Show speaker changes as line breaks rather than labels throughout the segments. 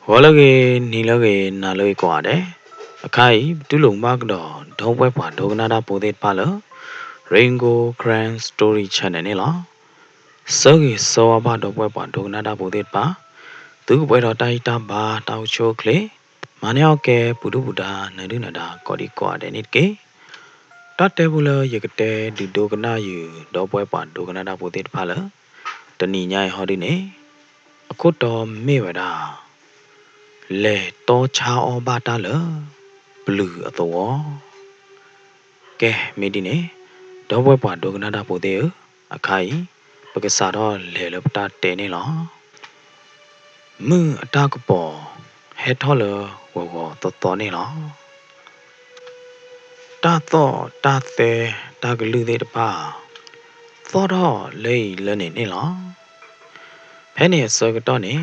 Walage nilage naloi kwade. Akai tulung magdo dongwe pa dognada podet palo. Ringo Grand Story Channel ni lo. Sogi so ba dongwe pa dognada podet pa. Tu bwe do tai ta ba tau cho kle. Maneo ke pudu buda nadu nada kodi kwade nit ke. Ta tebula yekete du dogna yu dongwe pa dognada podet palo. Tani nyai hodi ne. Akoto mewada. Le to cha o ba ta le blue at the wall. Ke medine do we pa do na da po de a khai pa ke sa do le le ta te ne lo mu ta ko po he tho le wo wo to ne lo ta te ta ke lu de pa tho do le le ne lo phe ne so ke to ne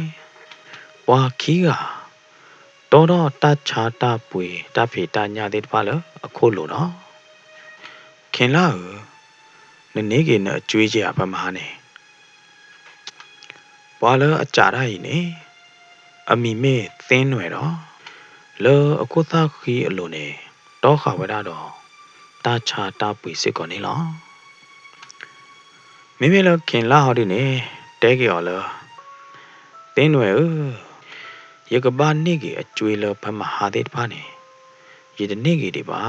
wa khi gaတော့တချာတပွေတဖေတညာတဲ့တပါလအခုလို့နော်ခင်လာနနေကေနကျွေးကြပမာနေဘာလအကြရည်နေအမိမေသင်းွယ်တော့လောအခုသခီအလိုနေတော့ခဝရတော့တချာတပွေစစ်ကောနေလောမိမေလခင်လာဟောဒီနေတဲကေော်လသင်းွယ်ရကဘာနေကေအကျွေးလဖမဟာတဲ့တပါနေရတဲ့နေကေဒီပါ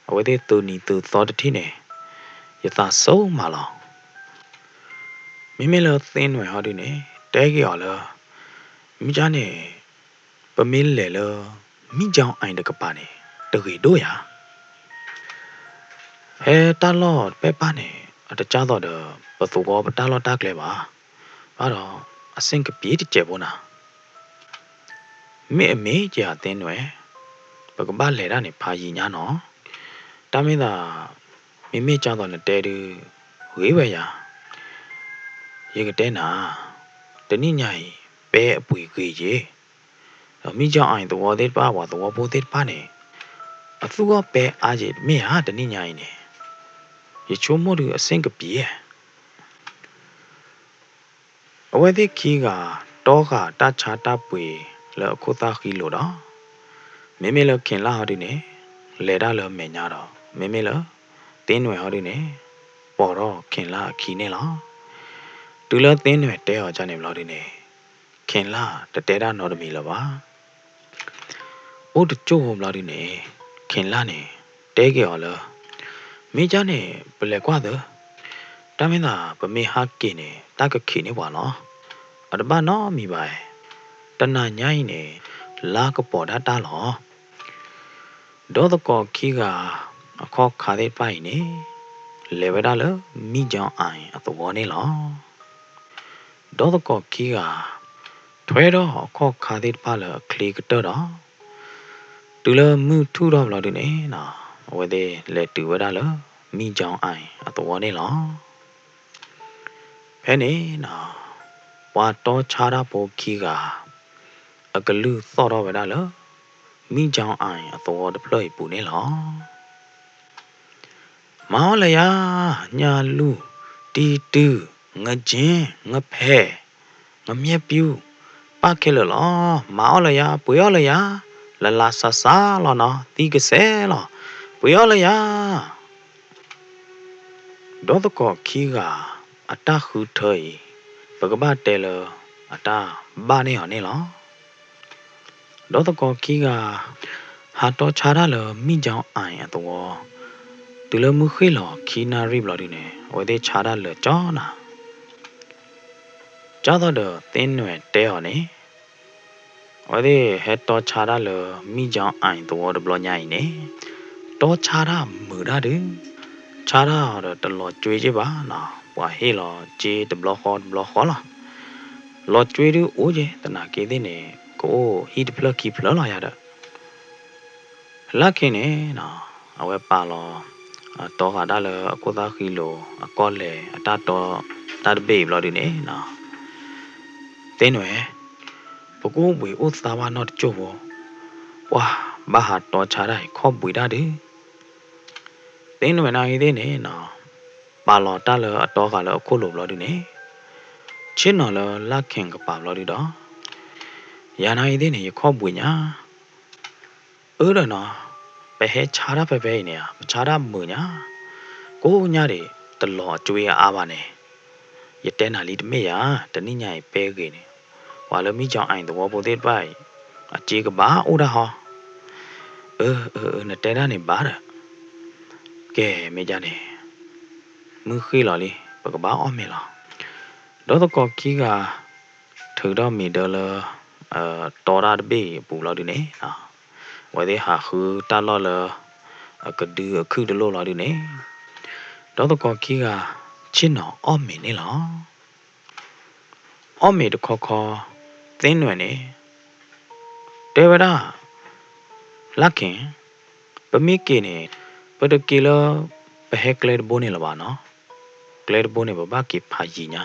အဝဲတဲ့သူနီသူသောတတိနေရသဆုံးမလောမိမေလသင်းွယ်ဟောဒီနေတဲကေော်လမိကြနေပမင်းလေလမိကြောင်အိုင်တကပါနေတခေတို့ရဟဲတလော့ပဲပါနေအတကြတော့ပသူဘောတလော့တကလေပါဘာတော့အစင်ကပြေးတကြဘောနာမေအမေကြတဲ့နွယ်ပကပလေရနေဖာကြီးညာနော်တမင်းသာမိမိကြောင့်တော့တဲတူဝေးပဲရရေကတဲနာတနိညာဤပဲအပွေခွေကြီးမိကြောင့်အိုင်သဘောသေးပါဝါသဘောပိုးသေးပါနေအသူကပဲအားကြီးမေဟာတနိညာဤနေရေချိုးမို့သူအစင်ကပြေးအဝဲသေးခီးကတောကတချာတပွေလောခုသားခီလို့တော့မေမေလခင်လာဟောဒီနေလေဒါလမေညာတော့မေမေလတင်းွယ်ဟောဒီနေပေါ်တော့ခင်လာခီနေလားတူလတင်းွယ်တဲဟောကြနေမလို့ဒီနေခင်လာတတဲတာနော်တမီလပါအိုးတချို့ဟောမလို့ဒီနေခင်လာနေတဲကေဟောလမိကြနေပလက်ကွာတော့တမင်းသာပမေဟာကိနေတကခိနေပါနော်အတပနော်မိပါတနာညိုင်းနေလာကပေါ်တာတာလောဒေါ်တကောခီကအခေါ်ခါတဲ့ပိုင်နေလေဝဒါလမိကြောင်အိုင်အတော်နေလောဒေါ်တကောခီကထွဲတော့ခေါ်ခါတဲ့ပါလကလီကတော့တူလမှုထူတော့မလို့ဒီနေနော်ဝဲတဲ့လေတူဝဒါလမိကြောင်အိုင်အတော်နေလောဖဲနေနော်ဝါတော့ချာတာပိုခီကအကလူသော့တော့ဝဒါလမိကြောင်အိုင်အတော်တပလွိပူနေလောမောလျာညာလူတီတူငကျင်းငဖဲငမြက်ပြူပခဲလလောမောလျာပွေရလျာလလာဆဆာလောနော်တီကဆဲလောပွေရလျာဒေါ်တကောခီကအတခုထွေပကပတဲလအတာဘာနေဟောနေလောဒေါ်တကောခီကဟာတော့ချာရလမိကြောင်အိုင်အတော်တူလမှုခေလောခီနာရိဘလဒီနေဝဲတဲ့ချာရလကြောနာကြောတော့တင်းနွယ်တဲဟောနေဝဲတဲ့ဟက်တော့ချာရလမိကြောင်အိုင်တော်ဒဘလညိုင်နေတော့ချာရမူရတဲ့ချာရတော့တလောကျွေးကြပါနော်ဘွာဟေလောဂျေဒဘလခေါ်လားလောကျွေးရအိုးကျတနာကေတဲ့နေကိုဟီဒဖလကီဖလလာရတဲ့လက်ခင်းနေနော်အဝဲပါလောတော့ဟာဒါလအခုသားခီလိုအကောလေအတတော်တတ်ဘေးဘလို့ဒီနေနော်တင်းွယ်ပကူဝေဥသာဝနော့ချို့ဝါဘာဟာတော်ချာရိုင်ခေါပွေတာဒီတင်းွယ်နိုင်သေးနေနော်ပါလောတလအတော်ကလည်းအခုလိုဘလို့ဒီနေချင်းနော်လလက်ခင်ကပါဘလို့ဒီတော့ ယာနာရည်နေခေါပွေညာအဲ့တော့နော်ဘယ်ဟဲချာရပဲပဲနေရမချာရမညာကိုညာတွေတလောအကျွေးအားပါနေရတဲနာလီတမေရတနိညာပဲကေနေဝါလမီကြောင့်အိုင်တော့ပိုသေးပိုင်အကြေကပါဥရဟောနတဲရနေပါရကဲမေကြနေမခေလာလီပကပါအော်မေလာတော့တော့ကီကထူတော့မီဒလတော်ရဘေးပူလာဒီနေဝဲတဲ့ဟာခူတလောလကဒူအခုတလို့လာဒီနေတော့တော့ကီကချင်းတော်အော်မေနေလားအော်မေတခေါခေါသင်းွယ်နေတေဝရာလက်ခင်ပမိကေနေပဒကီလဘဟက်ကလေဘိုနေလပါနော်ကလေဘိုနေဘဘာကိဖာကြီးညာ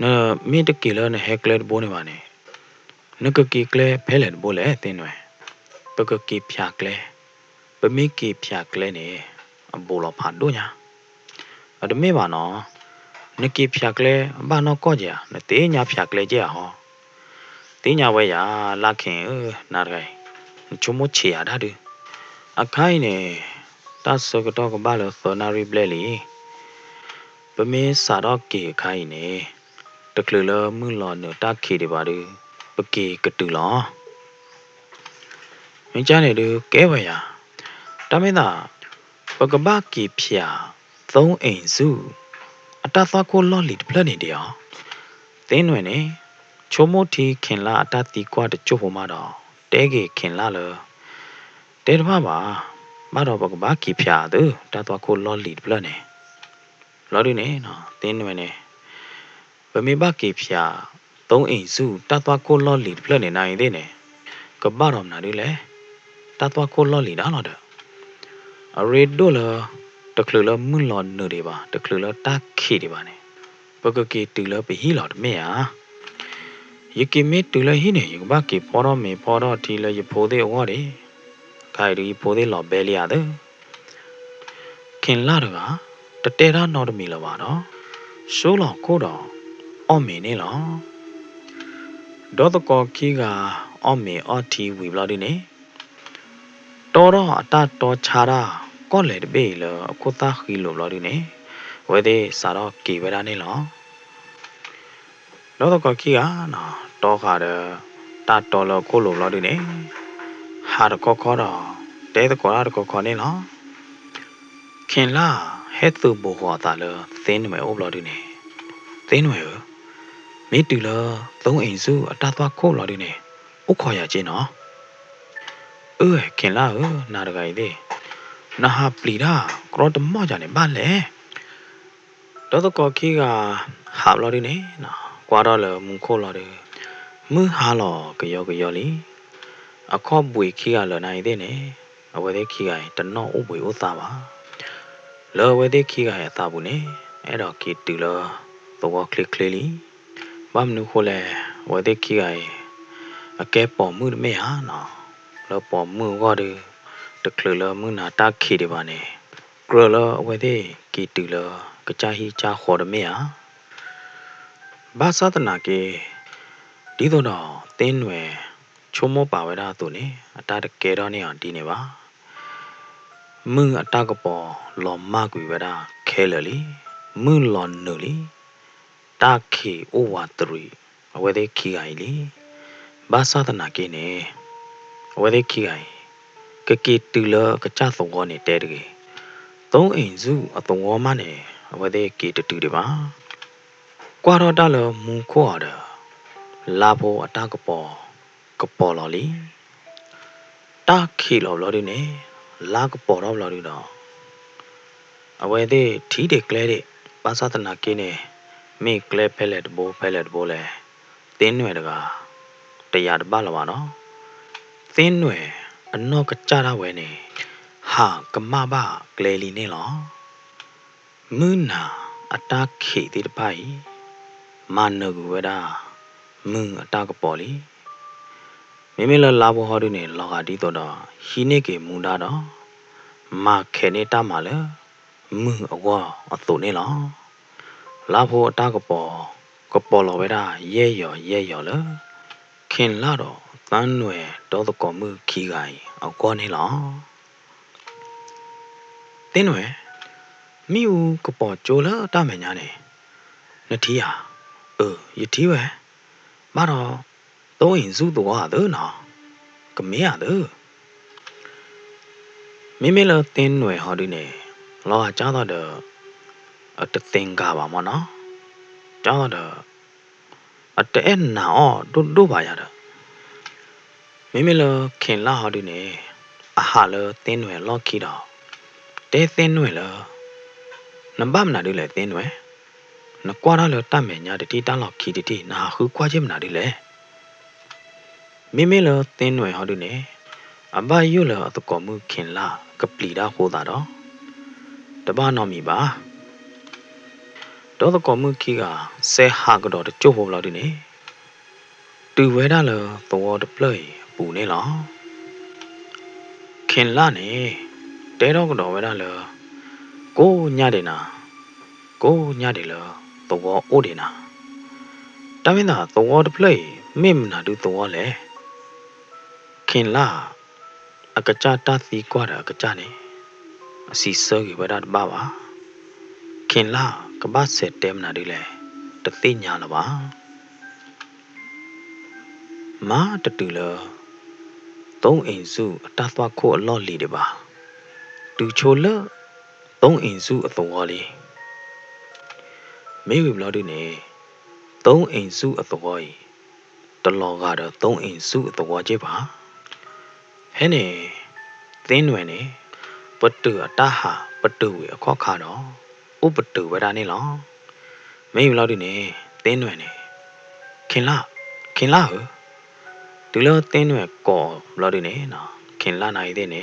နော်မိတကီလနဲ့ဟက်ကလေဘိုနေပါနေနကကီကလေဖဲလေဘိုလေတင်းွယ်ပကကီဖျာကလေပမိကီဖျာကလေနေအဘောလဖာဒိုညာအဒမေပါနော်နကီဖျာကလေဘာနော်ကောကြနတေညာဖျာကလေကြဟောတင်းညာဝဲရလာခင်နာရဂိုင်ချုံမချီရတာတူအခိုင်နေတတ်စကတော့ကဘာလို့သနာရီပလဲလီပမေစာတော့ကေခိုင်နေတကလလမှုလောနတခေဒီပါတူပကေကတူလောမင်းချနေတူကဲဝရတမင်းသာပကပကီဖျာသုံးအိမ်စုအတသကိုလော်လီပလနေတရားတင်းွယ်နေချုံမတီခင်လာအတတီကွာတချို့ဟိုမှာတော့တဲကေခင်လာလတဲတမပါမတော်ပကပကီဖျာသူတသကိုလော်လီပလနေလော်ဒီနေနော်တင်းွယ်နေဗမေဘကေဖျာသုံးအိမ်စုတသကိုလော်လီပလနေနိုင်သေးနေကဘာတော်နာဒီလေတသကိုလော်လီဒါတော့အရေဒိုလာတကလလမွန်လော်နေတယ်ပါတကလလတခိတယ်ပါနေပကကေတူလပဟီလော်မေယာယကိမေတူလဟိနေယဘကေဖောရမေဖောရတီလယဖိုသေးဝါရီခိုင်ရီဖိုသေးလော်ဘဲလီယာတဲ့ခင်လာတကတတဲရနော်တမီလပါတော့ရှိုးလော်ကိုတော့အော်မီနေလောဒေါ်တကောခီကအော်မီအော်တီဝီဘလာဒီနေတော်တော့အတတော်ချာတာကောလေတဘေးလကိုသားခီလိုဘလာဒီနေဝဲသေးစာတော့ကေဝဲတာနေလောဒေါ်တကောခီကနော်တော့ခါတဲ့တတော်လကိုလိုဘလာဒီနေဟာတကောခေါ်တော့တဲတကောရတကောခေါ်နေလောခင်လာဟဲ့သူဘောဟောတာလသင်းမယ်အိုဘလာဒီနေသင်းမယ်မေတူလသုံးအိမ်စုအတသွားခိုးလာဒီနေဥခေါ်ရချင်းနော်ခင်လာနာရဂိုင်သေးနာဟာပလီဒါကရောတမောကြနေပါလေတော့တော့ကော်ခီကဟာဘလာဒီနေနော်ကွာတော့လမုန်ခိုးလာတယ်မဟာလောကယောလီအခေါ်ပွေခီကလနိုင်သေးနေအဝဲသေးခီကတနော့ဥပွေဥသားပါလောဝဲသေးခီကရသားဘူးနေအဲ့တော့ခီတူလောတော့ကလစ်ကလီဘာမနုခိုးလဲဝဲသေးခီကအကဲပေါ်မှုမေဟာနော်လောပေါ်မှုကတကလလမှုနာတခိဒီပါနေကရလဝဲသေးကီတူလကကြဟီချာခေါ်ရမေဟာဘာသာတနာကေဒီတော့တင်းွယ်ချုံမပါဝဲတာသူနေအတာတကယ်တော့နေအောင်ဒီနေပါမင်းအတာကပေါ်လော်မကွေဝဲတာခဲလလီမင်းလော်နူလီတာခေအိုဝါတရီအဝဲသေးခီအိုင်လီဘာသာတနာကေနေအဝဲသေးခီအိုင်ကကေတူလကကြသောနေတဲတကေသုံးအိမ်စုအတော်မနဲ့အဝဲသေးကေတူတွေပါကွာတော့တလမူခေါ်ရလာဖို့အတာကပေါ်လော်လီတာခေလော်လော်ဒီနေလာကပေါ်တော့လော်ဒီတော့အဝဲသေးထီးတွေကလဲတဲ့ဘာသာတနာကေနေမေကလဲဖဲလက်ဘိုလဲတင်းွယ်တကတရားတပါလာပါနော်သင်းွယ်အနော့ကကြတာဝဲနေဟာကမဘကလဲလီနေလောမွနာအတာခေတိတပိုင်မနကူဝဲတာမင်းအတာကပေါ်လီမေလာဘောဟောဒီနေလောကဒီတော့ဟီနေကေမူတာတော့မခဲနေတာမလဲမင်းအဝါအတုနေလောလာဖို့အတာကပေါ်လောဝဲတာရဲရော်လ ခင်လာတော့တန်းနွယ်တော့ကောမှုခီကိုင်အကောနေလောတင်းနွယ်မိဦးကပေါ်ကြိုလာတမညာနေနတီးဟာယတီးပဲမတော့သုံးရင်စုတော့တော့နော်ကမေးရတယ်မိမလတင်းနွယ်ဟောဒီနေလောကကြားတော့အတသင်္ကာပါမနော်ကြားတော့အတဲနာတို့ပါရတာမိမလခင်လာဟောဒီနေအဟာလတင်းနွယ်လောခီတော့တဲတင်းနွယ်လနံပါတ်မနာဒီလေတင်းနွယ်နကွာရလတမယ်ညာတီတန်းလောက်ခီတီနာခုကွာချင်းမနာဒီလေမိမလတင်းနွယ်ဟောဒီနေအဘယုလအတကောမှုခင်လာကပလီတာဟိုတာတော့တပနော်မီပါတော့တကောမှုခီကဆဲဟာကတော့ကျုပ်ဟိုလောက်ဒီနေတူဝဲတာလသောတပလေပူနေလောခင်လာနေတဲတော့ကတော့ဝဲတာလကိုညတယ်နာကိုညတယ်လသောအိုတယ်နာတမင်းသာသောတပလေမိမနာတူသောလေခင်လာအကကြတသီကွာတာအကကြနေအစီစောကြီးဝဲတာတပါခင်လာကပတ်ဆက်တဲမနာဒီလေတသိညာလပါမာတတူလသုံးအိမ်စုအတသွားခို့အလော့လီတပါတူချိုလသုံးအိမ်စုအတော်လေးမေဝီဘလော်ဒီနေသုံးအိမ်စုအတော်ကြီးတလော်ကတော့သုံးအိမ်စုအတော်ကြီးပါဟဲ့နေသင်းွယ်နေပတူအတဟာပတူဝေအခော့ခါတော့ဥပတူဝဲတာနေလောမေဝီဘလော်ဒီနေသင်းွယ်နေခင်လာဟဒီလိုတင်းွယ်ကောဘလော်ဒီနေနော်ခင်လာနိုင်တဲ့နေ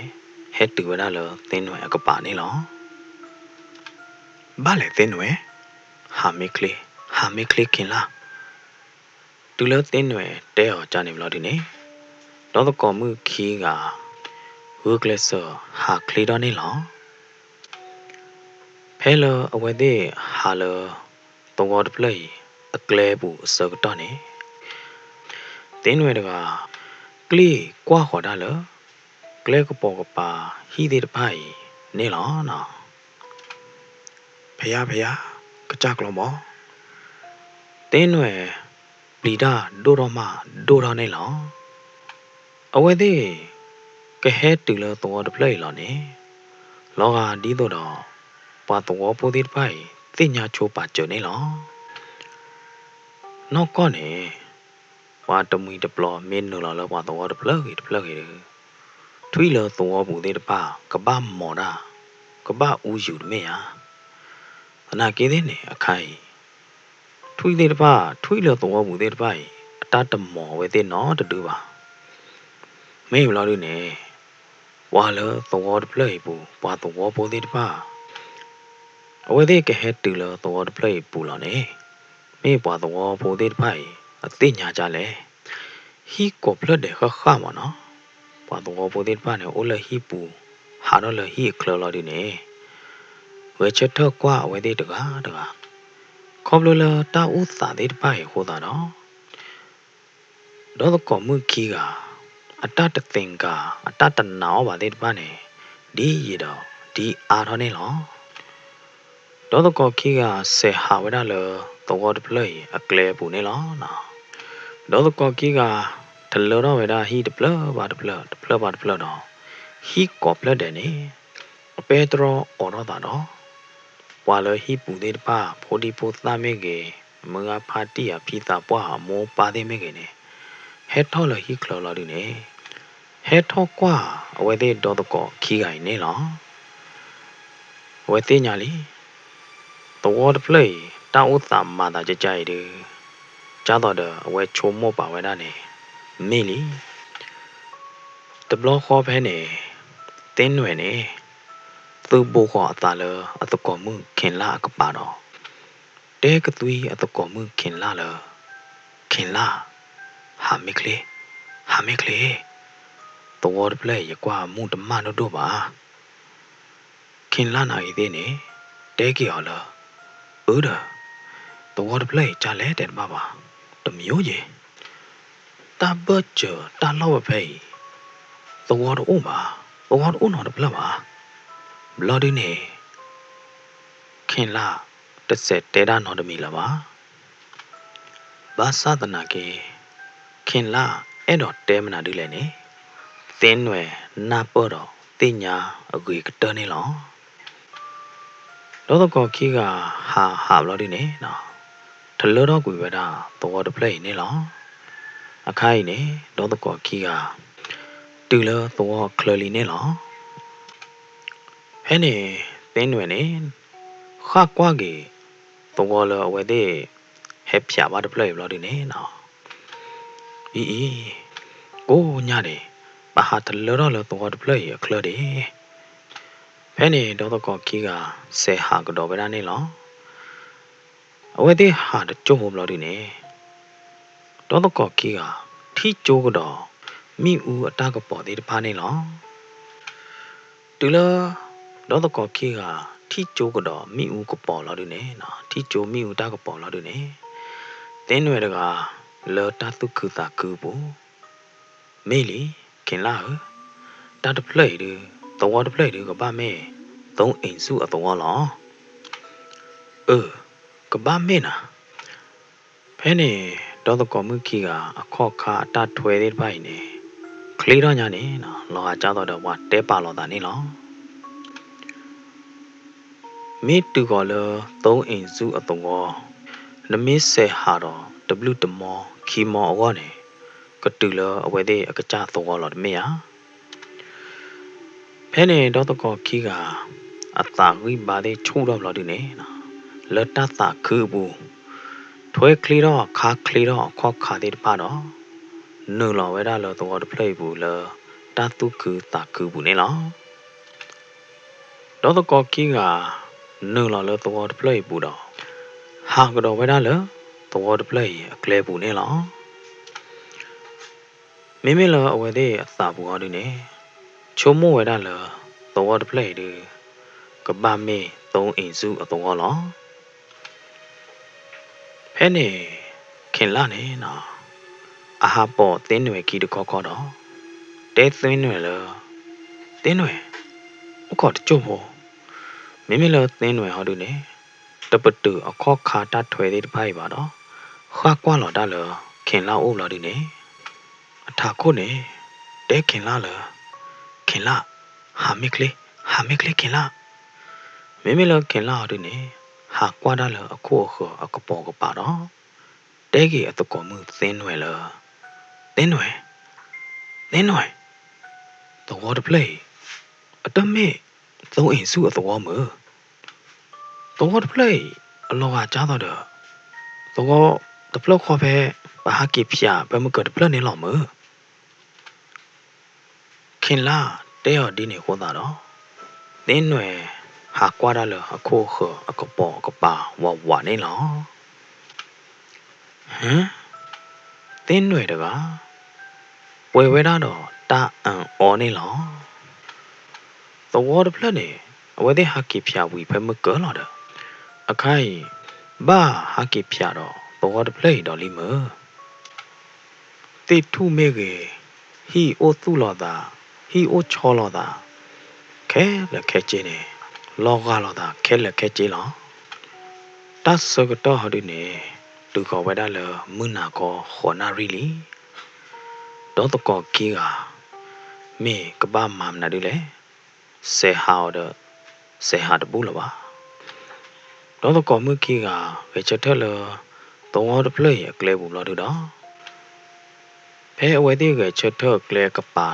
ဟဲ့တူဝဲတာလောတင်းွယ်အကပါနေလောဘာလဲတင်းွယ်ဟာမေကလေးခင်လာဒီလိုတင်းွယ်တဲော်ကြနေဘလော်ဒီနေတော့ကောမှုခီးကဝုကလဆာဟာကလီတော့နေလောဖဲလအဝဲတဲ့ဟာလတော့တပလေအကလဲဘူးအစကတော့နေတင်းွယ်တကကလေးကွာခေါ်တာလကလဲကပေါ်ကပါဟီတဲ့တဖိုင်နေလောနော်ဖယားကကြကလုံးမောတင်းွယ်ပလီတာဒိုတော်နေလောအဝဲသေးကဟဲတူလတော်တပလေလောနေလောကဒီတော့ပါတော်ပိုဒီတဖိုင်တင်ညာချိုးပါကြနေလောနောက်ကောနေဝါတမီတပလောမင်းနူလာလောတော်တပလေထွီလတော်ဘူးတဲ့တပါကပမော်တာကပဦးယူတမေယာအနာကေတဲ့နေအခိုင်ထွီတဲ့တပါထွီလတော်ဘူးတဲ့တပါအတတမော်ဝဲတဲ့နော်တူပါမေးဘလော်လို့နေဝါလောတော်တပလေဘူးဝါတော်ပိုတဲ့တပါအဝဲတဲ့ကဟဲတူလတော်တပလေဘူးလောနေမေးပွားတော်ပိုတဲ့တပါအသိညာကြလဲဟီကိုပလတဲ့ခခမနော်ပွားတော်ပိုတဲ့တပါနဲ့အိုလဟီပူဟာတော့လဟီကလော်လော်ဒီနေဝဲချက်တော့ကွာဝဲတဲ့တကားခေါပလလတာဥသာတဲ့တပါဟိုတာနော်တော့ကောမှုခီကအတတသင်္ကာအတတနာပါတဲ့တပါနဲ့ဒီရတော့ဒီအာထောနေလောတော့ကောခီကဆေဟာဝဲတာလောတော်တပလေအကလဲပူနေလောနော်တော့ကောခီကတလောတော့ဝဲတာဟီတပလပါတပလတော့ဟီကောပလတဲ့နေအပေတရောအော်တော့တာတော့ဝါလဟီပူတဲ့တပါဖိုဒီပိုသမေကေမငါဖာတီယာဖီတာပွားမောပါတဲ့မေကေနေဟဲထောလဟီကလော်လာဒီနေဟဲထောကွာအဝဲတဲ့တော့ကောခီကိုင်နေလောဝဲတဲ့ညာလီတော်တပလေတာဥသာမာတာကြကြရည်ကြားတော့အဝဲချိုမောပါဝဲတာနေမေလီတဘလခေါ်ဖဲနေတင်းွယ်နေသူ့ဘောခေါ်အသာလအတကောမှုခင်လာကပါတော့တဲကသွေးအတကောမှုခင်လာဟာမေကလေးတော်တပလေရကွာမှုတမနို့တို့ပါခင်လာနိုင်သေးနေတဲကီဟောလားတော်တပလေကြလဲတဲ့ပါတမျိုးကြီး ta bơ chờ ta lâu về the water nó được lắm bloody nè khen là đất sẽ té đa nó được mì là ba sa tana ke khen laအဲ့တော့တဲမနာဒီလေနေတင်းွယ်နာပေါ်တော့တင်ညာအကွေကတနေလောတော့ကောခီကဟာဘလို့ဒီနေနော်ထလောတော့ကွေပဲတာတော့တပလိနေလောအခိုင်နေတော့ကောခီကတူလောတော့ကလလီနေလောဟဲ့နေတင်းွယ်နေခါကွာကေတော့လောဝဲတဲ့ဟဲ့ဖြာပါတပလိဘလို့ဒီနေနော်อีโอ้ญาติปะหาตะลอลตัวตะเพลยคลอดิแพ่นี่ดอตกอคีกาเสหากดอเวดานี่ลอအဝဲသေးဟာတကြုံမလို့ဒီနေဒေါတကောကီကထီကျိုးကတော့မိဦးအတကပေါ်သေးတဖာနေလောတူလာဒေါတကောကီကထီကျိုးကတော့မိဦးကပေါ်လို့ဒီနေနော်ထီကျိုးမိဦးတကပေါ်လို့ဒီနေတင်းွယ်တကလောတတုခုတာကူဘူးမေလီခင်လာတတ်ပလေးတော့တပလေးကဘာမဲသုံးအိမ်စုအတော်လောကဘာမဲနာဖဲနေတော့တကောမှုခီကအခော့ခါတထွဲတဲ့ပိုင်နေခလီတော့ညာနေနော်လောဟာကြတော့ဝါတဲပါလောတာနေလောမေတူကောလသုံးအိမ်စုအတော်နမစ်ဆေဟာတော့ W တမောခီမောအောနေကတူလအဝဲတဲ့အကကြသောလောမေယာဖဲနေတော့တကောခီကအတာဝိပါတဲ့ချုံတော့လောဒီနေနော်လတတာခူဘူးထွဲခလီတော့ခါခလီတော့ခော့ခါတဲ့ပါတော့နုလောဝဲတာလောတော့တဖလိဘူးလတတုကူတာကူဘူးနေလောတော့တကောခီကနုလောတော့တဖလိဘူးတော့ဟာကတော့ဝဲတာလောတော့တပလိအကလဲပူနေလောမိမိလောအဝဲတဲ့အစာပူဟောဒီနေချုံမဝဲတာလောတော့တပလိဒီကဘာမေသုံးအိမ်စုအတော်ဟောလောဖဲနေခင်လာနေနော်အဟာပေါ်တင်းွယ်ခီတခေါခေါတော့တဲသင်းွယ်လောတင်းွယ်ဥခေါ်တကျုံဟောမိမိလောတင်းွယ်ဟောဒီနေတပတူအခော့ခါတထွဲတဲ့ဖိုင်ပါတော့ခါကွာလော်ဒါလခင်လာအိုလော်ဒီနေအထာခုနေတဲခင်လာလခင်လာဟာမီကလေးခင်လာမေမေလခင်လာဒီနေဟာကွာဒါလအခုခောအကပေါ်ကပါတော့တဲကြီးအတကောမှုသင်းွယ်လသင်းွယ်တော့တပလေအတမေသုံးအိမ်စုအတော်မတော့တပလေအလောကကြားတော့တော့တပလောက်ခေါ်ပဲဘာဟာကိဖျာဘယ်မကတပလနေလောမခင်လာတဲရဒီနေခေါ်တာတော့တင်းွယ်ဟာကွာရလအခုခအကပေါ်ကပါဝနေလောဟမ်တင်းွယ်တကဝဲတာတော့တာအန်အော်နေလောတော့တပလနေအဝဲတဲ့ဟာကိဖျာဝီဘယ်မကလောတော့အခိုင်ဘာဟာကိဖျာတော့တော့တပလေတော့လီမတိထုမေကေဟီအိုသူလောတာဟီအိုချောလောတာခဲလက်ခဲချင်းနေလောကလောတာခဲလက်ခဲချင်းလောတတ်စကတော့ဟဒီနေတူခေါ်ဝဲတာလမွနာကောခေါ်နာရီလီတော့တကောကီကမေကဘာမမ်နာဒီလေဆေဟာဒဘူးလပါတော့တကောမကီကဝေချက်ထလတော့တပလေကလဲဘူးလို့တော့ဖဲအဝဲသေးကချက်ထကလဲကပါ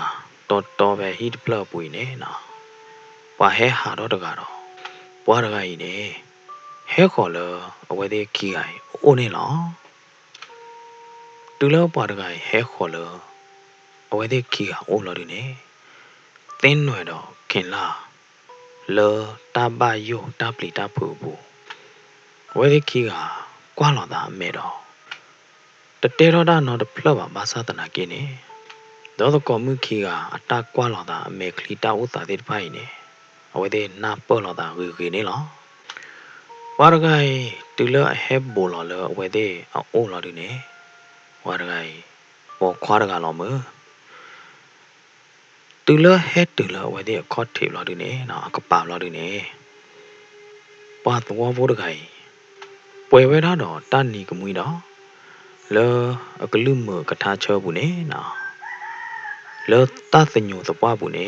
တော်ပဲဟီတပလပွေနေနော်ဘာဟဲဟာတော့တကတော့ဘွားတကကြီးနေဟဲခေါ်လအဝဲသေးခီအိုင်အိုနေလောတူလောဘွားတကကြီးဟဲခေါ်လအဝဲသေးခီအိုလို့ဒီနေတင်းနွယ်တော့ခင်လာလောတဘယိုတပလီတဖူဘူးဝဲသေးခီကကွာလောတာအမေတော့တတဲတော့ဒါနော်တဖလပါဘာသာတနာကင်းနေတော့ကောမှုခီကအတကွာလောတာအမေခလီတာဥတာတဲ့ဖိုင်နေအဝဲတဲ့နာပေါ်လောတာဝီနေလောဝါရဂိုင်တူလဟဲဘောလောအဝဲတဲ့အိုလောဒီနေဝါရဂိုင် ပေါ်ခွာရကလောမတူလဟဲတူလဝဲတဲ့ခေါ်ထေလော်ဒီနေနော်ကပါလော်ဒီနေပွားတော်ဘောတကိုင်ပွဲဝဲထားတော့တန်နီကမွေးတော့လောအကလူမကထားချောဘူးနေနော်လောတသညိုသပွားဘူးနေ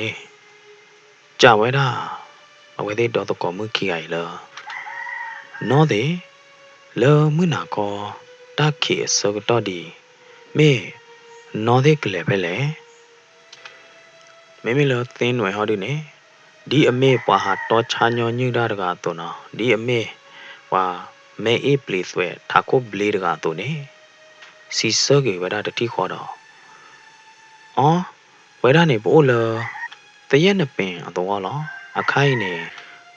ကြဝဲတာအဝဲတဲ့တော်တကောမှုခိအိုင်လောနော်တဲ့လောမနာကောတခိစောကတော့ဒီမေနော်တဲ့ကလေးပဲလေမေမေလောသင်းွယ်ဟောဒီနေဒီအမေပွားဟာတော့ချာညောညူတာတကတော့နော်ဒီအမေပွာမဲအေးပလီဆွဲထာကိုဘလေးတကတော့နေစီစောကေဝဒတတိခေါ်တော့အော်ဝဲရနေပို့လတရက်နှစ်ပင်အတော်လောအခိုင်နေ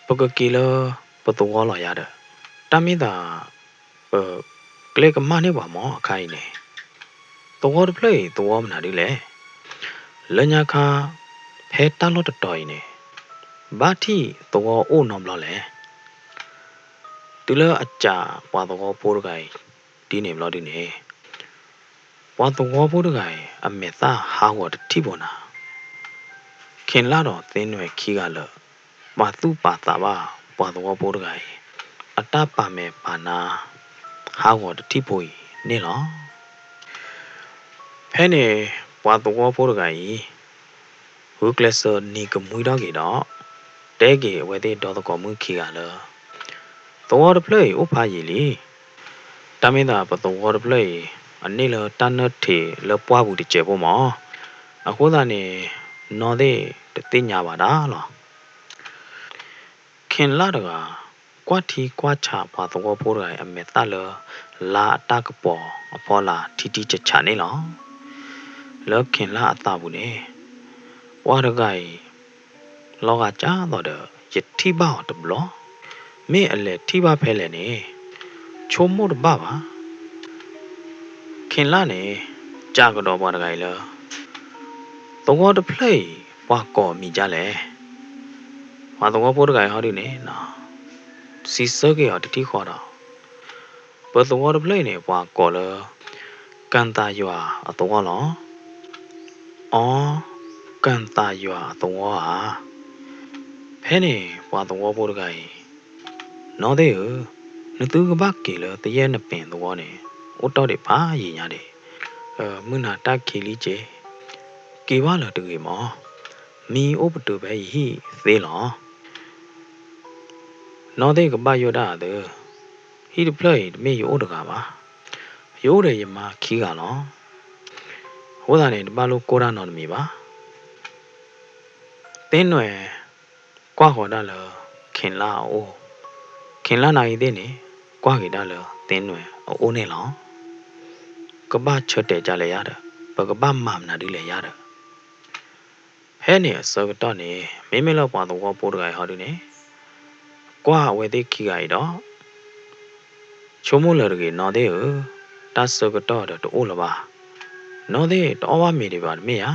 ပကကီလပတော်လောရတဲ့တမီတာကလေကမနေပါမောအခိုင်နေတော်တပလေတော်မနာဒီလေလညာခါဖဲတလို့တော်နေဘာတိတော်အိုနော်မလို့လေတူလအကြပွားတော်ပိုးတကိုင်ဒီနေမလို့ဒီနေပွားတော်ပိုးတကိုင်အမေသားဟာဝတတိပေါ်နာခင်လာတော့သင်းွယ်ခီကလပါသူပါတာပါပွားတော်ပိုးတကိုင်အတပါမေပါနာဟာဝတတိပေါ်နေလောဖဲနေပွားတော်ပိုးတကိုင်ဝုကလစနီကမွေတော့ကေတော့တဲကေဝဲတဲ့တော်တကောမှုခီကလတော်တပလေဥဖာရီလီတမင်းသာပတော်တပလေအနေလတန်နထေလပွားဘူးတကျေပေါ်မှာအခုသာနေနော်တဲ့တညာပါတာလောခင်လာတကကွာတီကွာချပါတော်ပိုးရိုင်အမေတလလာတကပေါ်အဖော်လာတီတီချချနေလောလောခင်လာအတာဘူးနေဝါရဂိုင်လောကကြတော့တဲ့ယတိပါတဘလောမေအလေထိပါဖဲလေနေချုံမို့တပါပါခင်လာနေကြာကတော့ဘာတကိုင်လောတော်တဖလေဘွားကောမိကြလေဘာတော်ပိုးတကိုင်ဟောဒီနေနော်စီစကေရတတိခေါ်တော့ဘတော်တဖလေနေဘွားကောလကန်တာရွာအတော်လောအော်ကန်တာရွာအတော်ဟာဖဲနေဘွားတော်ပိုးတကိုင်နော်တဲ့နသူကဘကေလတရဲနှစ်ပင်တော်နေအိုတော့တယ်ပါရညာတယ်မွနာတက်ခေလီကျေကေဝလာတူကေမောမီအိုပတူပဲဟိသေးလောနော်တဲ့ကပယောတာတဲ့ဟိတပလေမေယောတကပါယောတယ်ယမခီကလောဟိုးတာနေတပါလို့ကိုရနော်မီပါတင်းွယ်ကွာခေါ်တာလခင်လာအိုခင်လာနိုင်တဲ့နေကွာကေတာလတင်းွယ်အိုးနေလောကပချတ်တဲ့ကြလေရတယ်ဘကပမမနာဒီလေရတယ်ဟဲ့နေစောကတော့နေမိမလောက်ပါတော့ပိုးတကိုင်ဟောဒီနေကွာဝဲတဲ့ခီကရတော့ချုံမို့လရကေနော်တဲ့တတ်စောကတော့တိုးလပါနော်တဲ့တော့ဝမေတွေပါမေယာ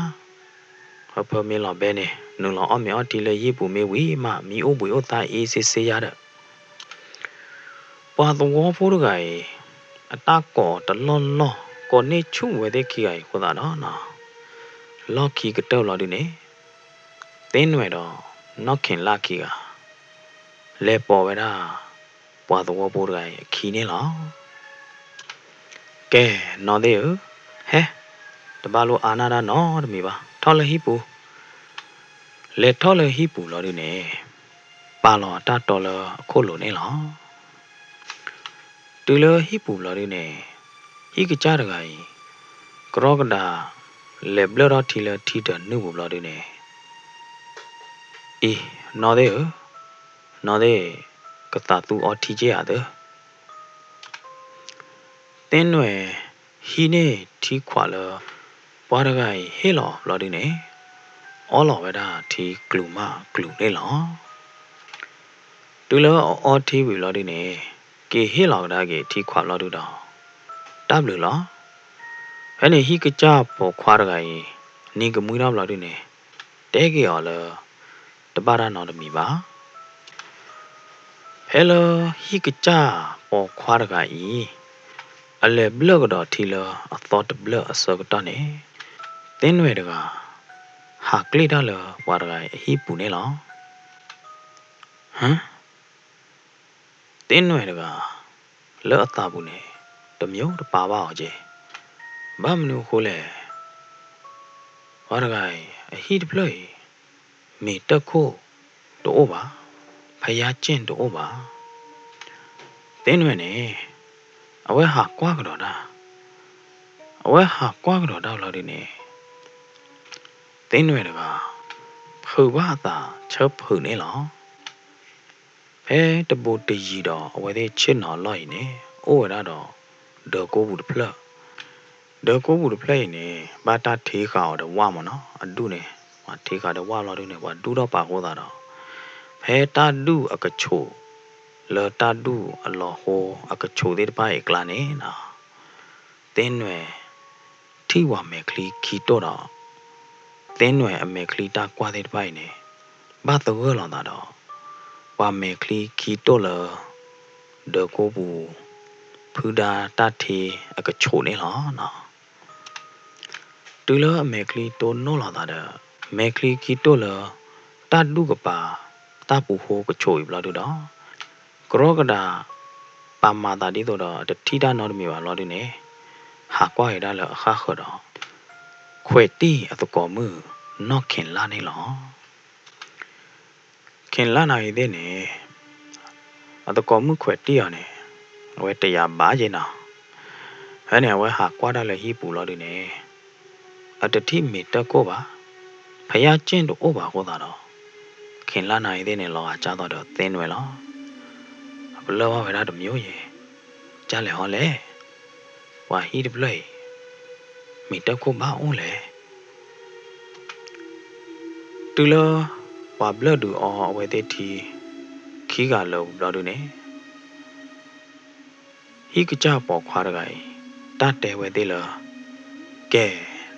ဟဖမေလောက်ပဲနေနုံလောအမေအတီလေရေးပူမေဝီမမီအိုဘွေအိုတာအေးစစ်စေရတဲ့ပါတော့ပိုးတကိုင်အတကောတလွန်လောကိုနေချုံဝဲတဲ့ခီကရခေါ်တာနော်လော်ခီကတော့လော်ဒီနေတင်းွယ်တော့နောက်ခင်လာခီကလဲပေါ်ဝဲတာပွာတော်ပိုးတကိုင်ခီနေလောကဲနော်သေးဟဲတပါလို့အာနာတာနော်တမီပါထော်လဟိပူလဲထော်လဟိပူလော်ဒီနေပါလောတတော်လအခုလိုနေလောတူလဟိပူလော်ဒီနေဟိကကြတကိုင်ကရောကဒါလေဘလရထီလထီတနုဘူလော်ဒီနေအေးနော်တဲ့ကတာတူအော်ထီကြရတယ်တင်းွယ်ဟီနေထီခွာလပွားတကိုင်ဟေလော်လော်ဒီနေအော်လော်ဝဲတာထီကလူမကလူနေလောတူလောအော်ထီဝီလော်ဒီနေကေဟေလော်ဒါကေထီခွာလော်ဒူတော့တပ်လူလောအဲ့နေဟိကကြပေါ်ခွာတကိုင်နေကမွေးတော့လော်ဒီနေတဲကေော်လောတပါရနော်တမီပါဟဲလိုဟိကကြပေါ်ခွာတကိုင် အလေဘလကတော့ထီလာအသောတဘလအစောကတော့နေတင်းရွယ်တကဟာကလိတာလဝါရကအဟိပူနေလောဟမ်တင်းရွယ်တကလောအတာဘူးနေတမျိုးတပါပါအောင်ကျဘာမနုခိုးလေဝါရကအဟိတပလို့မေတခိုးတော့ပါဖယားကျင့်တော့ပါတင်းရွယ်နေအဝဲဟာကွာကတော့တာအဝဲဟာကွာကတော့တော့လောက်ဒီနေတင်းရွယ်တကဖူပါတာချက်ဖူနေလောဖဲတပူတရီတော့အဝဲသေးချစ်နော်လောက်နေအိုးရတော့ဒေါ်ကိုဘူးတဖလက်ဒေါ်ကိုဘူးတဖလက်နေဘာတာထေးခါတော့ဝါမနော်အတုနေဝါထေးခါတော့ဝါလောက်နေဝါဒူတော့ပါဟောတာတော့ဖဲတာဒူအကချိုလော်တာဒူအလော်ဟိုအကချိုသေးတပါးကလာနေနော်တင်းရွယ်ထီဝါမဲကလီခီတော့တော့တင်းရွယ်အမဲကလီတာကွာသေးတပါးနေဘာတော့လောင်တာတော့ဝါမဲကလီခီတော့လော်ဒေါ်ကိုဘူးဖူဒါတထေအကချိုနေလောနော်တူလအမေကလီတိုနိုလာတာမေကလီကီတိုလတတ်ဒုကပါတပူဟိုကချိုဘလာတော့ကရောကဒါပါမာတာဒီတော့တတိတာနော်မြေပါလောဒီနေဟာကွာရတာလအခါခေါ်တော့ခွေတီအတကောမှုနော်ခင်လာနေလောခင်လာနိုင်တဲ့နေအတကောမှုခွေတီရနေဝဲတရားပါကျင်တော့ဟဲ့နေဝဲဟာကွာတာလေဟိပူလောဒီနေအတတိမီတကောပါဖယားကျင့်တော့ဘာဟောတာတော့ခင်လာနိုင်တဲ့နေလောအကြတော့သင်းွယ်လောဘလောဝဲတာတမျိုးရေကြားလေဟောလေဝါဟီဒပလေမီတကောဘာအောင်လေတူလောဝါဘလဒူအောအဝဲတဲ့တီခီးကလောဘလဒူနေဟိကကြပေါ်ခွာရကိုင်တတ်တယ်ဝဲသေးလားကဲ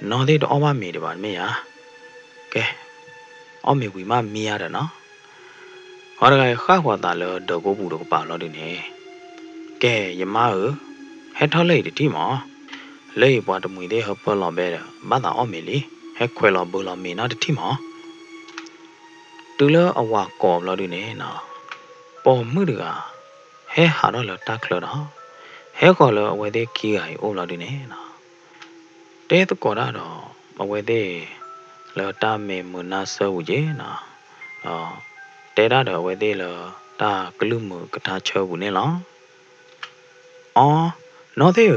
နော်သေးတော့အမမေတယ်ပါမေယာကဲအမေဝီမမီရတာနော်ဟောရကခါခွာတာလောဒေါ်ကိုဘူးတော့ပါလို့ဒီနေကဲယမဟဲထောက်လိုက်ဒီမောလေပွားတမွေတဲ့ဟပလောပဲမတာအမေလီဟဲခွဲလောဘူလောမေနာတိမောတူလောအဝါကောလို့ဒီနေနော်ပေါ်မှုတကဟဲဟာတော့လောတက်ခလို့တော့ဟဲကောလောအဝဲတဲ့ခီးအိုအိုလို့ဒီနေနော်တဲတကောတော့အဝဲတဲ့လောတာမေမနာဆောဝကြီးနော်တဲရတော့အဝဲတဲ့လောတာကလူမကထားချောဘူးနေလောအော်နော်သေး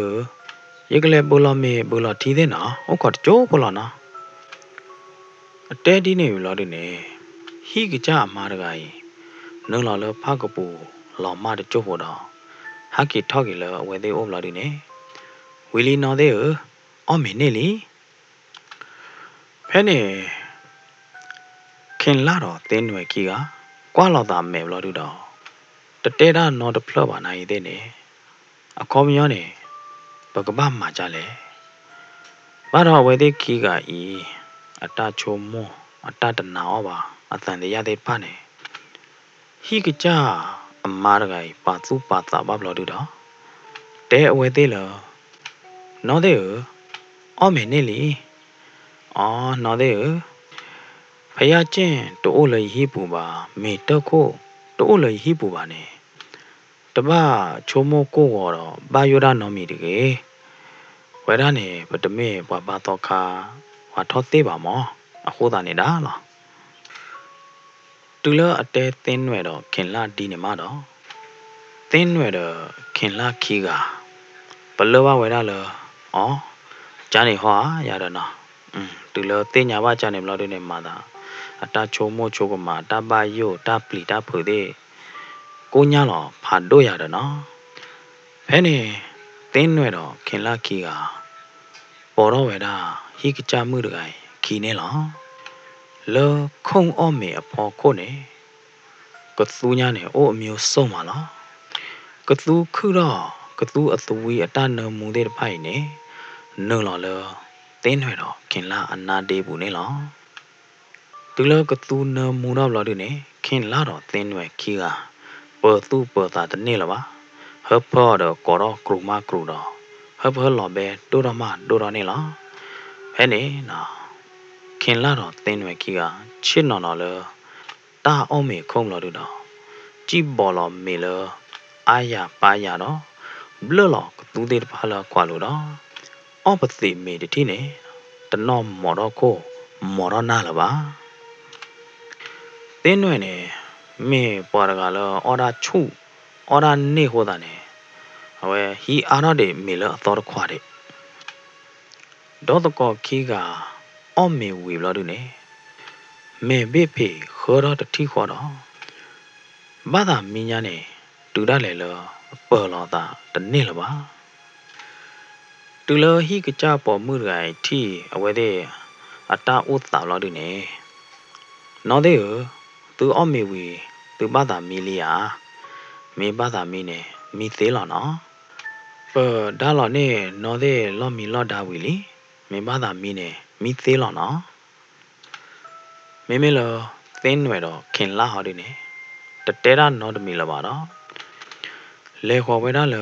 ရေကလေးဘူလောမေဘူလောထီးတဲ့နော်ဟုတ်ကောကြိုးဘူလောနော်အတဲဒီနေလောဒီနေဟိကကြအမားတကကြီးနုံလောလောဖကပူလောမတကြိုးဖို့တော့ဟာကီထောက်ကီလောအဝဲတဲ့အိုလောဒီနေဝီလီနော်သေးအော်မင်းနေလီဖဲနေခင်လာတော့တင်းွယ်ကြီးကကွာလောက်တာမဲဘလို့တူတော့တတဲတာနော်တဖလော့ပါနိုင်တဲ့နေအခေါ်မရောနေဘကဘာမှာကြလဲဘာတော့ဝဲတဲ့ကြီးကဤအတချုံမအတတနာဩပါအတန်တရတဲ့ဖနေဟိကကြအမားတကယ်ပါစုပါတာဘာဘလို့တူတော့တဲအဝဲသေးလောနော်တဲ့အော်မင်းနေလီအော်နော်တဲ့ဖယားကျင့်တိုးလေဟိပူပါမေတခိုးတိုးလေဟိပူပါနေတပချိုမိုကိုတော့ဘာယောဒနော်မီတကေဝဲရနေပတမေဘွာဘာတော့ခါဝါထောသေးပါမောအခုသာနေတာလားတူလအတဲတင်းွယ်တော့ခင်လာဒီနေမှာတော့တင်းွယ်တော့ခင်လာခီကဘလောဝဲရလောအော်ဂျာနေဟောရတော့နော်တူလတင်းညာပါဂျာနေဘလောတွေနေမှာသာအတချိုမိုချိုကမှာတပါယိုတပလီတဖွေတဲ့ကိုညာလောဖာတို့ရတယ်နော်ဖဲနေတင်းွယ်တော့ခင်လာခီကပေါ်တော့ဝဲတာဟိကကြမှုတကိုင်ခီနေလောလောခုံအော့မေအဖော်ခုနေကသူညာနေအိုအမျိုးစုံပါလောကသူခုတော့ကသူအသူဝီအတနမူတဲ့ဖိုင်နေနုံလောလောတင်းွယ်တော့ခင်လာအနာတေးဘူးနေလောတူလောကသူနမူတော့လောဒီနေခင်လာတော့တင်းွယ်ခီကပေါ်သူပေါ်တာတနေ့လပါဟပ်ပေါ်တော့ကောတော့ကရုမကရုတော့ hấp hấp lò bè đô ra nè lo hé nè nào khen lá đó tên người kia chết nó lơ ta ôm mì không lo được đó chỉ bỏ lò mì lơ ai ya ba ya đó blơ lò tụ tê phá lơ quả lù đó ôm bật xì mì để thi nè tận nó mỏ đó cô mỏ đó na là ba tên người nè mì bỏ ra lơ ora chu ora nê hồ ta nè vậy hi ara để mì lơ tao được khoa đấy đó tao có khi cả ôm mì quỳ lo được nè mẹ bé phê khờ đó được thi khoa đó ba ta mi nhà nè từ đó lại là bờ lò ta tận nè là ba từ lơ hi cái cha bỏ mưa gài thi ở ngoài đây à ta út tạo lo được nè nó đấy ở từ ôm mì quỳ từ ba ta mi lia mi ba ta mi nè mi thế là nó bờ đa lò nè nó đấy lo mi lo đa quỳ li mi ba ta mi nè mi thế là nó mẹ là tên vậy đó khen lá họ đi nè tết ra nó được mi là bà đó lễ hội vậy đó là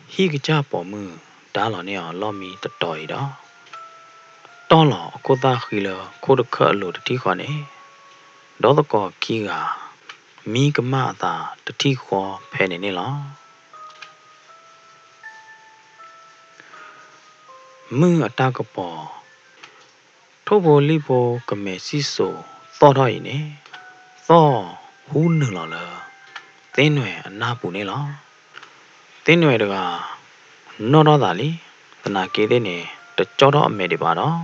hi cái cha bỏ mưa đã là nè lo mi tết đòi đó to là cô ta khi là cô được khởi lụt thì khó nè đó là có khi à mi cái mà ta thì khó phải nè nè lo mưa ta cái bỏ thô vô li vô cái mẹ xí số to đó nè to hú nữa là tên này na bù nè lo tên này được à nó đó là lý na kia thế nè để cho đó mẹ đi bà đó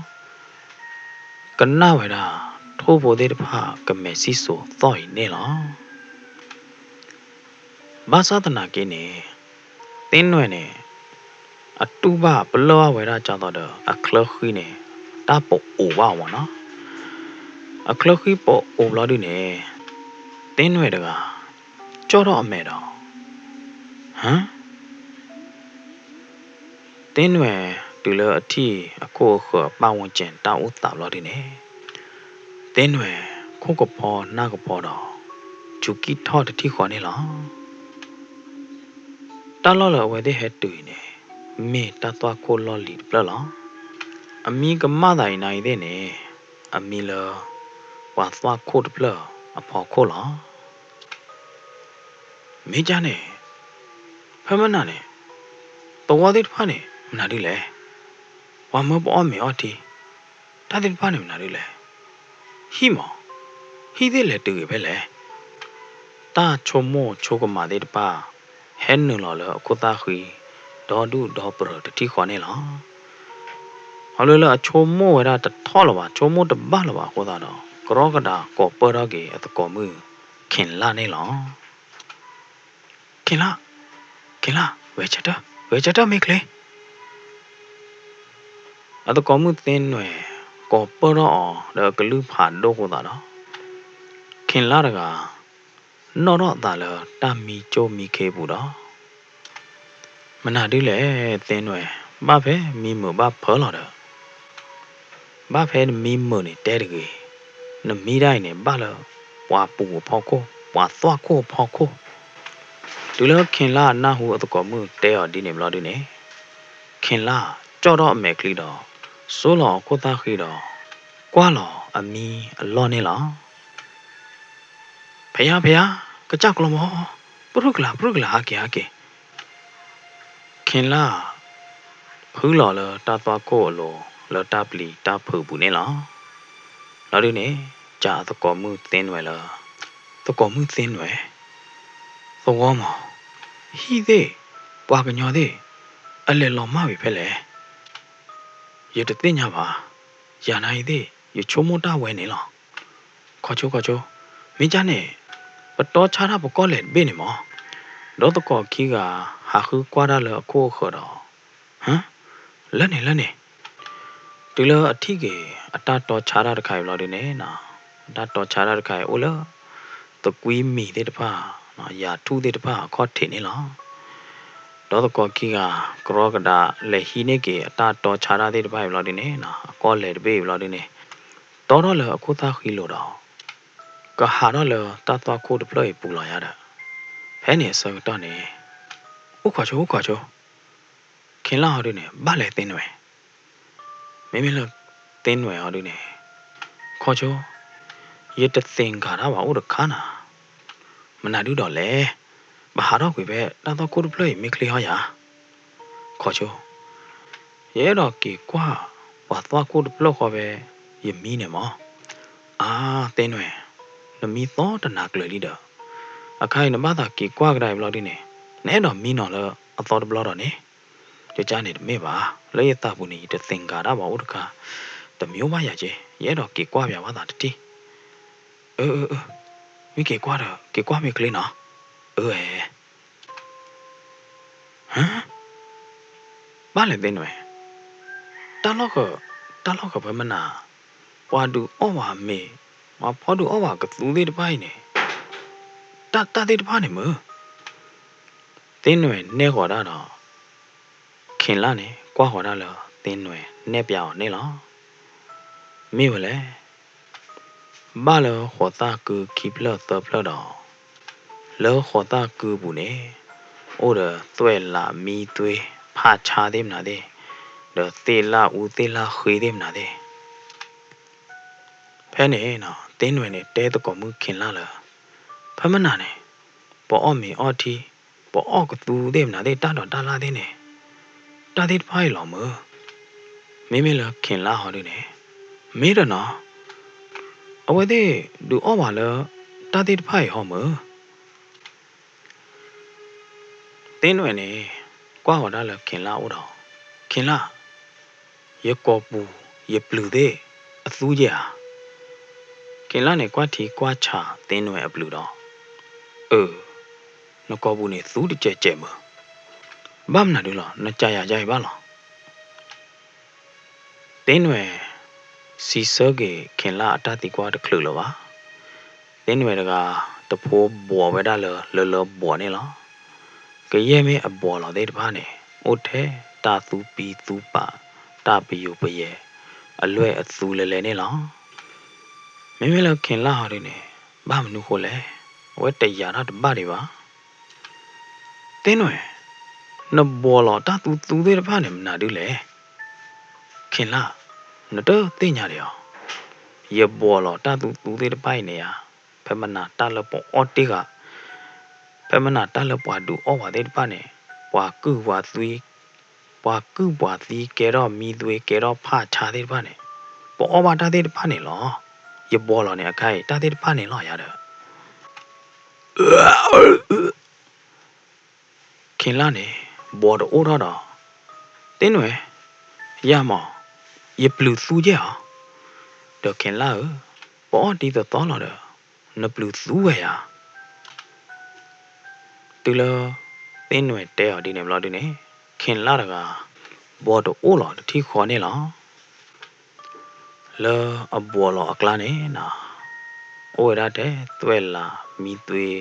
cái nào vậy đó thô vô để phá cái mẹ xí số tỏi nè lo ba sa na kia nè tên này nè à tu ba bờ lo vậy đó cho tao được à khờ khi nè ta bộ ủ vào mà nó à khờ khi bộ ủ lo đi nè tên này được à cho đó mẹ đó hả tên này từ lỡ thì cô khở bao nhiêu chuyện tao tạo lo đi nè tên này không có pò na có pò đó chú kỹ thuật thì khó này lo ta lo là vậy để hết tuổi nè mẹ ta toa cô lo lì bla lo ami cái má đại này thế nè ami là quả toa cô bla à pò cô lo mẹ cha nè phải mà nè tôi qua dit pha nè nào đi lẹ qua mới bỏ mẹ ở thì ta dit pha nè nào đi lẹ hi mà hi thế lẹ từ cái lẹ ta cho mô cho cái mà dit pha hẹn nữa là cô ta khi đó đủ đó bờ thì khó này lo họ nói là cho mô ra thật thò là ba cho mô thật ba là ba cô ta đó có cái đó có bờ đó cái có mưa khen la này lo khen la về chết đó mấy cái à tôi có một tên này có bơ đó để cái lưỡi phản đồ của ta đó khen lá đó cả nó đó ta là ta mi cho mi kê bù đó mà nào đi lẽ tên này ba phê mi mở ba phở lò đó ba phê mi mở này té được gì nó mi đây này ba là quả bù phao cô quả xoa cô phao cô từ lúc khen lá na hu tôi có một té ở đi niệm lo đi nè khen lá cho đó mẹ kli đó số lò cô ta khi đó qua lò mi lo nè lò phải à cái chắc là mò bực là kìa khen là phứ lò là ta toa cô lò là ta bì ta phứ bù nè lò đi nè chả tôi có mưa tên vậy là tôi có mưa tên vậy tôi có mà hi thế qua cái nhỏ thế anh lấy lò má bị phải lẽ giờ được tên nhà bà giờ này thế giờ chỗ mua ta vậy nè lò có chỗ mấy cha nè bắt đó cha ra có lẽ bên này mà đó tôi có khi cả hạ khứ qua ra là cô khờ đó hả lên nè từ lỡ thì cái ta to cha ra được khai lo đi nè nào ta to cha ra được khai ô lỡ tôi quý mì thế đó nó giờ thu thế đó có thể nè lo đó tôi có khi cả có cái đó là hi nè cái ta to cha ra thế đó lo đi nè nào có lẽ bê lo đi nè đó là cô ta khi lo đó cái hà đó là ta to cô được lợi bù lại đó thế này sao đó nè ú quả chỗ ခင်လာဟောဒီနေဘာလဲတင်းနွယ်မင်းမလို့တင်းနွယ်ဟောဒီနေခေါ်ချိုရတသင်္ကာရပါဦးတခါနာမနာဒူတော့လေဘာဟာတော့ကွေပဲတာတော့ကိုဒပလေမိကလေးဟောရခေါ်ချိုရဲတော့ကေကွာဘာတော့ကိုဒပလောခေါ်ပဲယမီးနေမောအာတင်းနွယ်နမီတော့တနာကလေးလီတော့အခိုင်နမသာကေကွာကြတယ်ဘလို့ဒီနေနဲတော့မီးနော်လို့အတော်ဒပလောတော့နေကြကြနေမေပါလေရတာဘူးနေတသင်္ကာရပါဦးတခါတမျိုးမရကျဲရဲတော့ကေကွာပြပါတာတီမိကေကွာတော့ကေကွာမိကလေးနော်ဟမ်ဘာလဲတင်းနွယ်တာလောက်ကဘယ်မနာဝါဒူအော်ဝါမေမဖော်ဒူအော်ဝါကသူလေးတပိုင်းနေတာတဲ့တပိုင်းနေမတင်းနွယ်နဲ့ခေါ်တာတော့ခင်လာနေကွာခေါ်တာလောတင်းနွယ်နဲ့ပြောင်းနေလောမိဝလဲဘာလောခေါ်တာကူခိပလတော့ဖလတော့လောခေါ်တာကူဘူးနေအိုရသွဲလာမီသွေးဖာချာသေးမနာသေးတော့တေလာဦးတေလာခွေသေးမနာသေးဖဲနေနော်တင်းနွယ်နဲ့တဲတကောမှုခင်လာလားဖမနာနဲ့ပေါ်အော့မီအော်တီပေါ်အော့ကသူသေးမနာသေးတာတော့တာလာသေးနဲ့တာသေးဖိုင်လောမမေလာခင်လာဟော်နေမေရနော်အဝဲသေးဒူအော့ပါလားတာသေးဖိုင်ဟောမတင်းနွယ်နဲ့ကွာဟော်တာလားခင်လာဦးတော့ခင်လာရကောပူရပလူသေးအသူးကြခင်လာနဲ့ကွာတီကွာချတင်းနွယ်အပလူတော့နကောဘူးနေသူတကြဲကြဲမဘာမနာဒူလားနကြရကြပါလားတင်းနွယ်စီစောကေခင်လာအတတိကွာတခလူလောပါတင်းနွယ်တကတဖိုးဘော်ဝဲတာလောဘော်နေလားကရဲမဲအဘော်လောတဲ့တပါးနေအိုထဲတာသူပီသူပါတာပီယိုပရဲအလွဲ့အသူလဲလဲနေလားမင်းမလခင်လာဟာနေဘာမနုခိုလဲဝဲတရတာတပါးတွေပါတင်းနွယ်နဘော်လောတာသူတဲ့တပါးနေမနာဒူလေခင်လာနတော့သိညာတယ်ရဘော်လောတာသူတဲ့တပါးနေရဖမနာတာလပေါ်အော်တီကဖမနာတာလပွားဒူအော်ဝါတဲ့တပါးနေပွားကူဝါသွီပွားကူပွားသီကဲတော့မီသွေကဲတော့ဖာချတဲ့တပါးနေပေါ်အော်ဝါတာတဲ့တပါးနေလောရဘော်လောနေအခိုင်တာတဲ့တပါးနေလောရတယ်ခင်လာနေဘော်တော့တော့တင်းနွယ်ရမောင်ရပလူသူကြတော့ခင်လာပေါ်တီတော့လာတော့နပလူသူဝဲရတူလတင်းနွယ်တဲအောင်ဒီနေမလို့ဒီနေခင်လာတကဘော်တော့လာတီခေါ်နေလားလောအဘော်လောအကလာနေနာအိုရတဲ့သွဲလာမီသွေး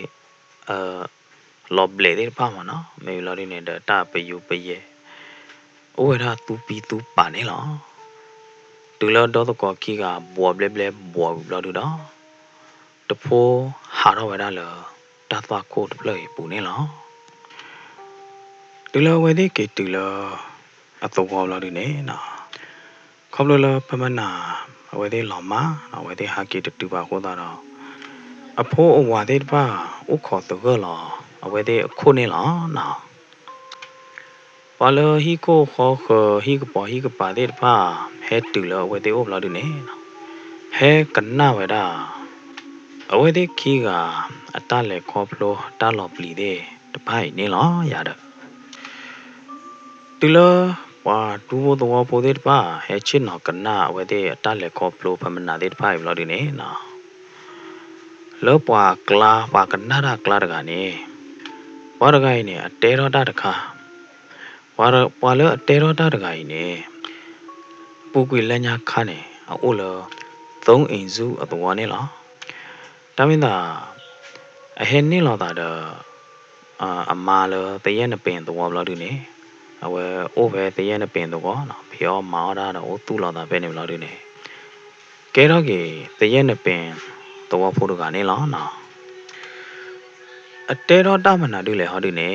လောဘလေတဲ့ပါမနော်မေလော်ဒီနေတာပယူပယေအိုရသူပီသူပါနေလားတူလောတော့ကောခီကဘောဘလေဘလေဘောလော်ဒူတော့တဖိုးဟာတော့ဝဲတာလောတာသွားကိုတပလေပူနေလားတူလောဝဲတဲ့ကေတူလောအတော့ဘောလော်ဒီနေနော်ခေါပလောပမနာဝဲတဲ့လော်မဝဲတဲ့ဟာကေတူပါခေါ်တာတော့အဖိုးအဝါတဲ့ပါဥခေါ်တော့လောအဝဲတဲ့ခုနေလားနော်ပါလဟီကိုခေါ်ဟီကပါတဲ့ပါဟဲတူလောဝဲတဲ့ဥပလာဒူနေနော်ဟဲကနာဝဲတာအဝဲတဲ့ခီကအတလဲခေါ်ဖလိုတာလောပလီတဲ့တပိုင်နေလားရတဲ့တူလောဝါတူဘတော်ပိုတဲ့ပါဟဲချစ်နော်ကနာဝဲတဲ့အတလဲခေါ်ဖလိုဖမနာတဲ့တပိုင်ဘလာဒူနေနော်လောပွာကလာပါကနာရကလာတကနေဝါရဂိုင်းနေအတဲရောတာတခါဝါရပွာလအတဲရောတာတဂိုင်းနေပူကွေလက်ညာခါနေအိုလသုံးအိမ်စုအတော်နေလားဒါမင်းသာအဟဲနေလောက်တာတော့အမာလတရဲနပင်တော်ဘလာဒူနေအဝဲအိုပဲတရဲနပင်တော်နော်ဖျောမာတာတော့သူ့လောက်တာပဲနေဘလာဒူနေကဲတော့ကေတရဲနပင်တော်ဖို့တကနေလားနော်အတဲတော့တမနာဒူလေဟောဒီနေ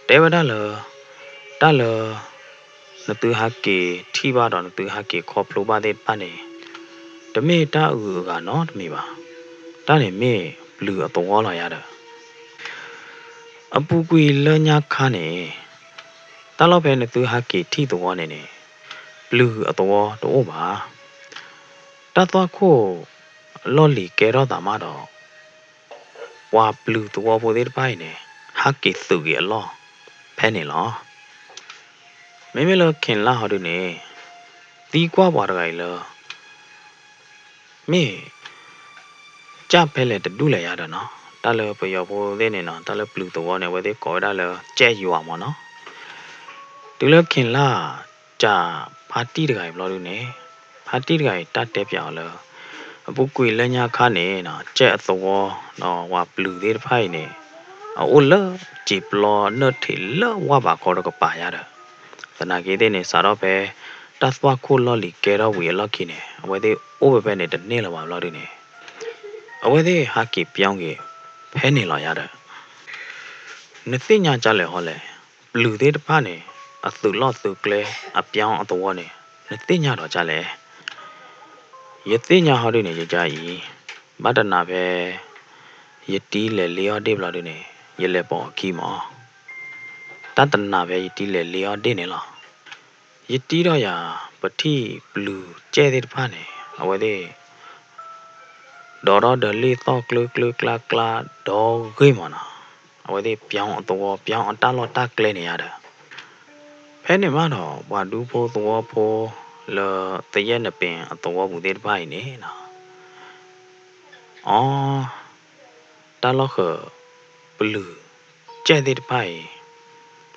တဲဝဒလ တာလနတူဟာကေထီပါတော့နတူဟာကေခေါ်ဖလိုပါတဲ့ပနေတမေတာဥကနော်တမေပါတာနေမေဘလူအတော်လာရတာအပူကွေလညာခါနေတာလောက်ပဲနတူဟာကေထီတော်နေနေဘလူအတော်တော့ပါတတ်သွားခို့လော်လီကဲတော့တာမတော့ဝါဘလူတော်ပိုတဲ့ပိုင်းနေဟာကေသူကြီးအလောဖဲနေလောမေမေလခင်လာဟော်ဒုနေတီကွာပွားတကိုင်လောမေကြဖဲလေတူလေရတာနော်တာလပယောပိုတဲ့နေနော်တာလဘလူတော်နေဝဲတဲ့ကောတာလကျဲယူအောင်မနော်တူလခင်လာကြာပါတီတကိုင်ဘလော်ဒုနေပါတီတကိုင်တတ်တဲ့ပြောင်လောအပုကွေလညာခါနေနော်ကျဲအသောနော်ဝါဘလူတဲ့ဖိုင်နေအိုလဂျီပလောနတ်ထီလဝါဘာခေါ်တော့ပါရတာသနာကေတဲ့နေစာတော့ပဲတတ်သွားခိုလော်လီကဲတော့ဝေလော်ခိနေအဝဲတဲ့အိုးပဲနဲ့တနေ့လောပါလော်ဒီနေအဝဲတဲ့ဟာကီပြောင်းကေဖဲနေလော်ရတာနသိညာကြလဲဟောလဲဘလူတဲ့တဖာနေအသူလော့သူကလဲအပြောင်းအတော်နေနသိညာတော့ကြလဲယသိညာဟောဒီနေကြကြီးမတနာပဲယတီးလေလျော်တေးဘလော်ဒီနေရလေပေါ်ခီမောတတနာပဲယတီးလေလျော်တေးနေလောယတီးတော့ရပတိဘလူကျဲတဲ့တဖာနေအဝဲတဲ့ဒေါ်တော့ဒလီတော့ကလကလကလာကလာဒေါ်ဂိမနာအဝဲတဲ့ပြောင်းအတော်ပြောင်းအတလောတကလဲနေရတာဖဲနေမတော့ဘွာဒူဖိုးတော်ဖိုးလတရက်နပင်အတော်ဘူးတဲ့တဖာနေနော်အော်တလောခဘလူကျဲတဲ့တဖာ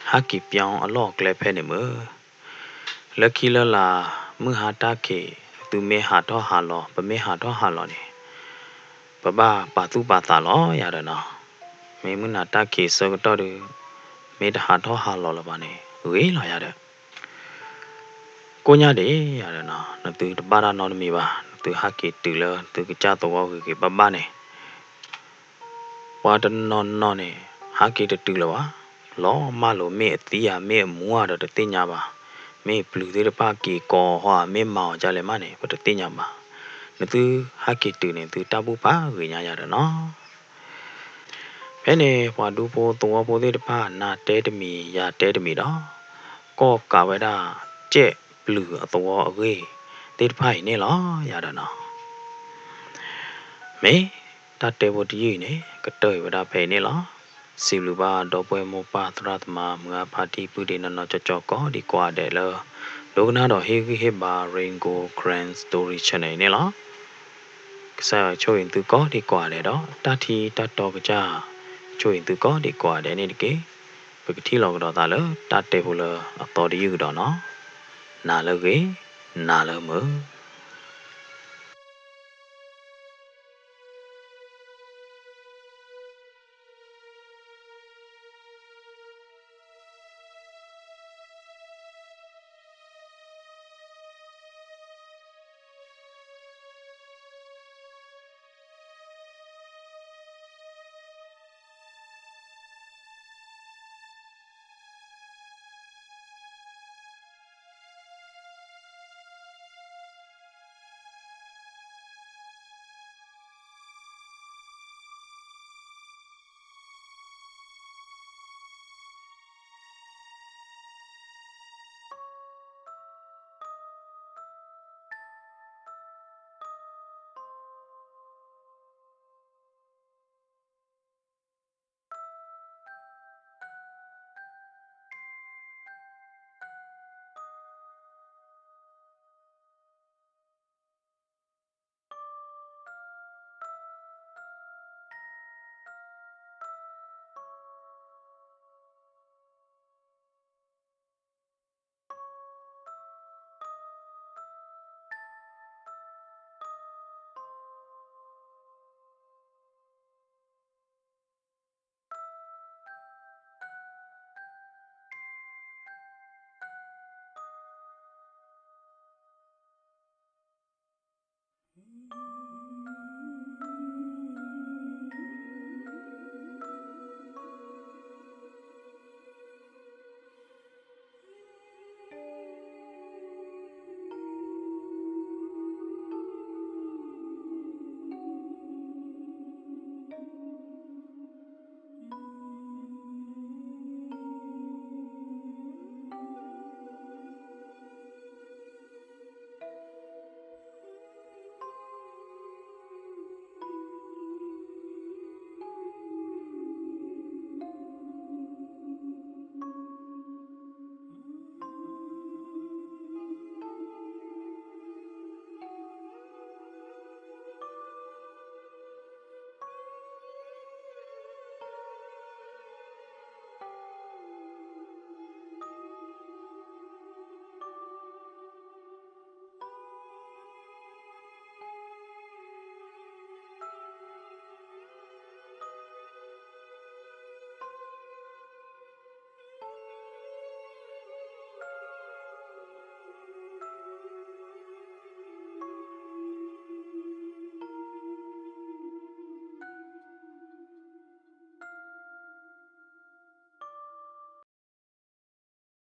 ဟာကီပြောင်းအလော့ကလဲဖဲနေမလကီလလာမဟာတာကေသူမေဟာတော့ဟာလောပမေဟာတော့ဟာလောနေပပပါသူပါတာလောရရနော်မေမနာတာကေစကတော့duမေတဟာတော့ဟာလောလပါနေဝေးလာရတဲ့ကိုညာတယ်ရရနော်နသူတပါရနော်မီပါသူဟာကေတူလသူကကြတော့ကေပပနေဝါတနော်နော်နေဟာကေတူလပါလောမလိုမေအတီးရမေမူရတော့တင်ညာပါမေဘလူတဲ့ပါကေကောဟောမေမောင်ကြလဲမနေဘတ်တင်ညာမှာနသူဟာကေတူနေသူတပူပါဝေညာရတော့နော်ဖဲနေဘွာဒူဖိုးတော်ဖိုးတဲ့တပါနာတဲတမီရတဲတမီတော့ကောကာဝဲတာကျဲဘလူအတော်အဝေးတဲ့တဖိုင်နေလောရတော့နော်မေတတဲဘတီနေကတဲ့ဝဒါဖဲနေလောစီလူပါတော့ပွဲမောပါသရသမမွာပါတီပူဒီနော်ကြောကောဒီကွာတယ်လောလောကနာတော့ဟေဟေဘာရင်ဂိုဂရန်စတိုရီ channel နေလောကစားချိုရင်သူကောဒီကွာတယ်တော့တတီတတော်ကကြချိုရင်သူကောဒီကွာတယ်နေတကေပကတိလောကတော့ဒါလောတတဲဘူးလောအတော်ဒီယူတော့နော်နာလောကေနာလောမ